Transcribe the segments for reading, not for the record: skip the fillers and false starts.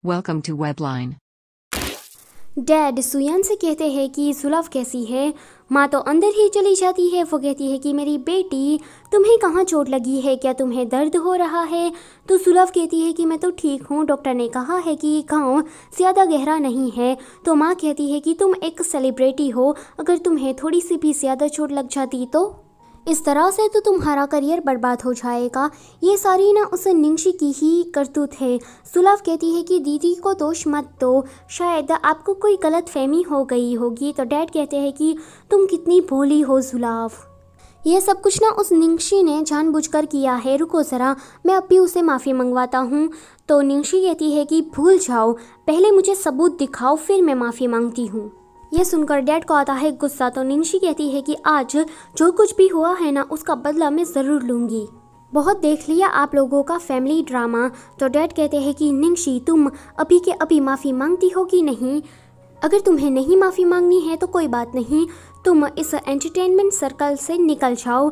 Welcome to Webline. Dad सुयान से कहते हैं कि सुलभ कैसी है। माँ तो अंदर ही चली जाती है। वो कहती है कि मेरी बेटी, तुम्हें कहाँ चोट लगी है, क्या तुम्हें दर्द हो रहा है? तो सुलभ कहती है कि मैं तो ठीक हूँ, डॉक्टर ने कहा है कि घाव ज़्यादा गहरा नहीं है। तो माँ कहती है कि तुम एक सेलिब्रिटी हो, अगर तुम्हें थोड़ी सी भी ज़्यादा चोट लग जाती तो इस तरह से तो तुम्हारा करियर बर्बाद हो जाएगा। ये सारी ना उस निंगशी की ही करतूत है। सुलभ कहती है कि दीदी को दोष मत दो, शायद आपको कोई गलत फहमी हो गई होगी। तो डैड कहते हैं कि तुम कितनी भोली हो सुलभ, ये सब कुछ ना उस निंगशी ने जानबूझकर किया है। रुको ज़रा, मैं अब भी उसे माफ़ी मंगवाता हूँ। तो निंगशी कहती है कि भूल जाओ, पहले मुझे सबूत दिखाओ, फिर मैं माफ़ी मांगती हूँ। यह सुनकर डैड को आता है गुस्सा। तो निंगशी कहती है कि आज जो कुछ भी हुआ है ना, उसका बदला मैं ज़रूर लूँगी। बहुत देख लिया आप लोगों का फैमिली ड्रामा। तो डैड कहते हैं कि निंगशी, तुम अभी के अभी माफ़ी मांगती हो कि नहीं? अगर तुम्हें नहीं माफ़ी मांगनी है तो कोई बात नहीं, तुम इस एंटरटेनमेंट सर्कल से निकल जाओ।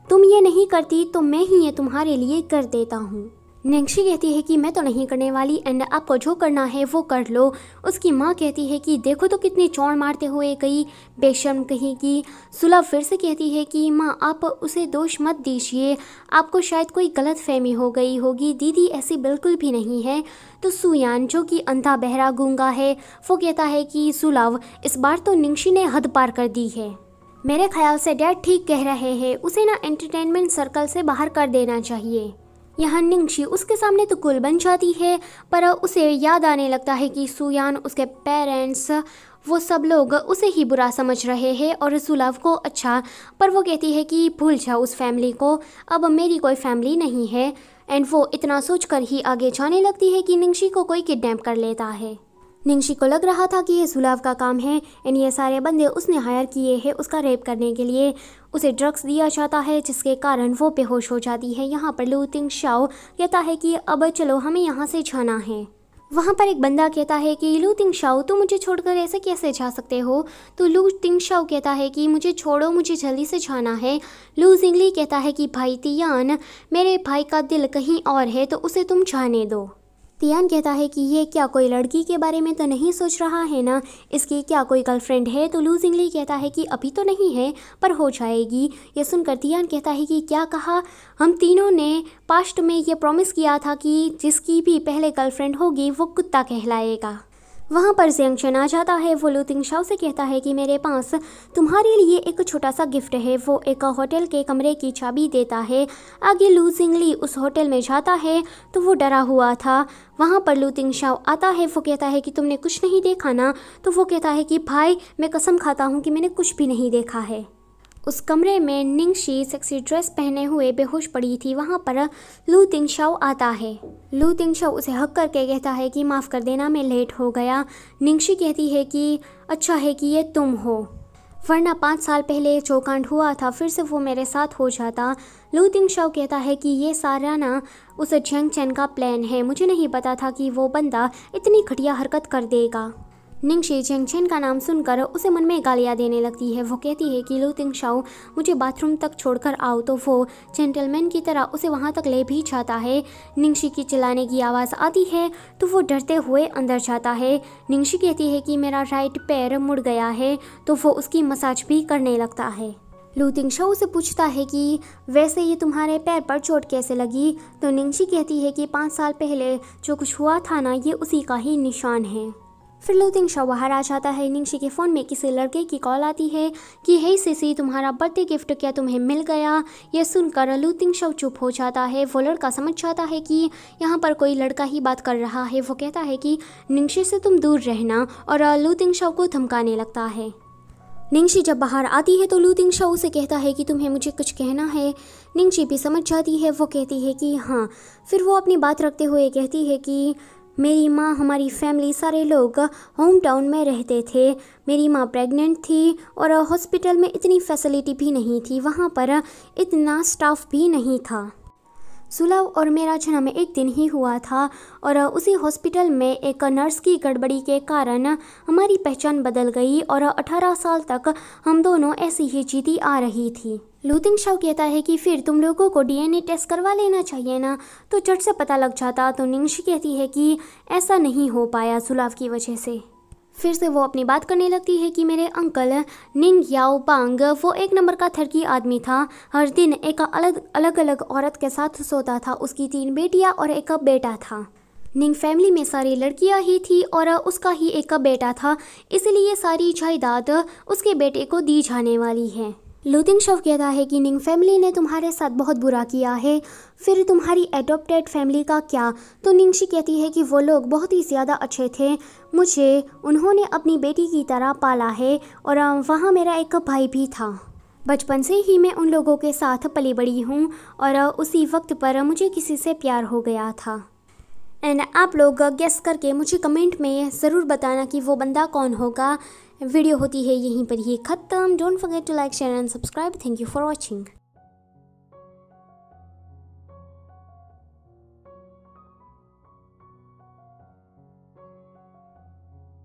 तुम ये नहीं करती तो मैं ही ये तुम्हारे लिए कर देता हूँ। निंगशी कहती है कि मैं तो नहीं करने वाली, एंड आपको जो करना है वो कर लो। उसकी माँ कहती है कि देखो तो कितनी चौड़ मारते हुए गई, बेशर्म कहीं की। सुलभ फिर से कहती है कि माँ आप उसे दोष मत दीजिए, आपको शायद कोई गलत फहमी हो गई होगी, दीदी ऐसी बिल्कुल भी नहीं है। तो सुयान, जो कि अंधा बहरा गूंगा है, वो कहता है कि सुलभ इस बार तो निंगशी ने हद पार कर दी है। मेरे ख्याल से डैड ठीक कह रहे हैं, उसे ना एंटरटेनमेंट सर्कल से बाहर कर देना चाहिए। यहाँ निंगशी उसके सामने तो कुल बन जाती है, पर उसे याद आने लगता है कि सुयान, उसके पेरेंट्स, वो सब लोग उसे ही बुरा समझ रहे हैं और सुलभ को अच्छा। पर वो कहती है कि भूल जाओ उस फैमिली को, अब मेरी कोई फैमिली नहीं है। एंड वो इतना सोचकर ही आगे जाने लगती है कि निंगशी को कोई किडनैप कर लेता है। निंगशी को लग रहा था कि ये सुलभ का काम है, एंड ये सारे बंदे उसने हायर किए हैं उसका रेप करने के लिए। उसे ड्रग्स दिया जाता है जिसके कारण वो बेहोश हो जाती है। यहाँ पर लू तिंगशाओ कहता है कि अब चलो हमें यहाँ से जाना है। वहाँ पर एक बंदा कहता है कि लू तिंगशाओ, तुम मुझे छोड़कर ऐसे कैसे जा सकते हो? तो लू तिंगशाओ कहता है कि मुझे छोड़ो, मुझे जल्दी से जाना है। लू जिंगली कहता है कि भाई तियान, मेरे भाई का दिल कहीं और है, तो उसे तुम जाने दो। तियान कहता है कि ये क्या कोई लड़की के बारे में तो नहीं सोच रहा है ना, इसकी क्या कोई गर्लफ्रेंड है? तो लू जिंगली कहता है कि अभी तो नहीं है, पर हो जाएगी। ये सुनकर तियान कहता है कि क्या कहा? हम तीनों ने पास्ट में ये प्रॉमिस किया था कि जिसकी भी पहले गर्लफ्रेंड होगी वो कुत्ता कहलाएगा। वहाँ पर जंक्शन आ जाता है। वो लू तिंगशाओ से कहता है कि मेरे पास तुम्हारे लिए एक छोटा सा गिफ्ट है। वो एक होटल के कमरे की चाबी देता है। आगे लू जिंगली उस होटल में जाता है तो वो डरा हुआ था। वहाँ पर लू तिंगशाओ आता है। वो कहता है कि तुमने कुछ नहीं देखा ना? तो वो कहता है कि भाई मैं कसम खाता हूँ कि मैंने कुछ भी नहीं देखा है। उस कमरे में निंगशी सेक्सी ड्रेस पहने हुए बेहोश पड़ी थी। वहाँ पर लू तिंगशाओ आता है। लू तिंगशाओ उसे हक करके कहता है कि माफ़ कर देना, मैं लेट हो गया। निंगशी कहती है कि अच्छा है कि ये तुम हो, वरना 5 साल पहले जो कांड हुआ था फिर से वो मेरे साथ हो जाता। लू तिंगशाओ कहता है कि ये सारा ना उस झेंग चेन का प्लान है, मुझे नहीं पता था कि वो बंदा इतनी घटिया हरकत कर देगा। निंगशी झेंग चेन का नाम सुनकर उसे मन में गालियाँ देने लगती है। वो कहती है कि लू तिंगशाओ मुझे बाथरूम तक छोड़कर आओ। तो वो जेंटलमैन की तरह उसे वहाँ तक ले भी जाता है। निंगशी की चिल्लाने की आवाज़ आती है तो वो डरते हुए अंदर जाता है। निंगशी कहती है कि मेरा राइट पैर मुड़ गया है, तो वो उसकी मसाज भी करने लगता है। लू तिंगशाओ से पूछता है कि वैसे ये तुम्हारे पैर पर चोट कैसे लगी? तो निंगशी कहती है कि 5 साल पहले जो कुछ हुआ था ना, ये उसी का ही निशान है। फिर लू तिंगशाओ बाहर आ जाता है। निंगशी के फ़ोन में किसी लड़के की कॉल आती है कि हे सिसी, तुम्हारा बर्थडे गिफ्ट क्या तुम्हें मिल गया? यह सुनकर लू तिंगशाओ चुप हो जाता है। वो लड़का समझ जाता है कि यहाँ पर कोई लड़का ही बात कर रहा है। वो कहता है कि निंगशी से तुम दूर रहना, और लू तिंगशाओ को धमकाने लगता है। निंगशी जब बाहर आती है तो लू तिंगशाओ उसे कहता है कि तुम्हें मुझे कुछ कहना है। निंगशी भी समझ जाती है। वो कहती है कि हाँ। फिर वो अपनी बात रखते हुए कहती है कि मेरी माँ, हमारी फैमिली, सारे लोग होम टाउन में रहते थे। मेरी माँ प्रेग्नेंट थी और हॉस्पिटल में इतनी फैसिलिटी भी नहीं थी, वहाँ पर इतना स्टाफ भी नहीं था। सुलभ और मेरा जन्म एक दिन ही हुआ था और उसी हॉस्पिटल में एक नर्स की गड़बड़ी के कारण हमारी पहचान बदल गई और 18 साल तक हम दोनों ऐसी ही जीती आ रही थी। लूथिंग शाओ कहता है कि फिर तुम लोगों को डीएनए टेस्ट करवा लेना चाहिए ना, तो झट से पता लग जाता। तो निंगशी कहती है कि ऐसा नहीं हो पाया सुलभ की वजह से। फिर से वो अपनी बात करने लगती है कि मेरे अंकल निंग याओ बांग वो एक नंबर का थरकी आदमी था। हर दिन एक अलग अलग औरत के साथ सोता था। उसकी 3 बेटियां और एक बेटा था। निंग फैमिली में सारी लड़कियां ही थी और उसका ही एक बेटा था, इसलिए सारी जायदाद उसके बेटे को दी जाने वाली है। लूथिंग शाओ कहता है कि निंग फैमिली ने तुम्हारे साथ बहुत बुरा किया है, फिर तुम्हारी एडॉप्टेड फैमिली का क्या? तो निंगशी कहती है कि वो लोग बहुत ही ज़्यादा अच्छे थे, मुझे उन्होंने अपनी बेटी की तरह पाला है और वहाँ मेरा एक भाई भी था। बचपन से ही मैं उन लोगों के साथ पली बड़ी हूँ और उसी वक्त पर मुझे किसी से प्यार हो गया था। एंड आप लोग गेस करके मुझे कमेंट में ज़रूर बताना कि वो बंदा कौन होगा। वीडियो होती है यहीं पर ही ख़त्म। Don't forget to like share and subscribe. Thank you for watching.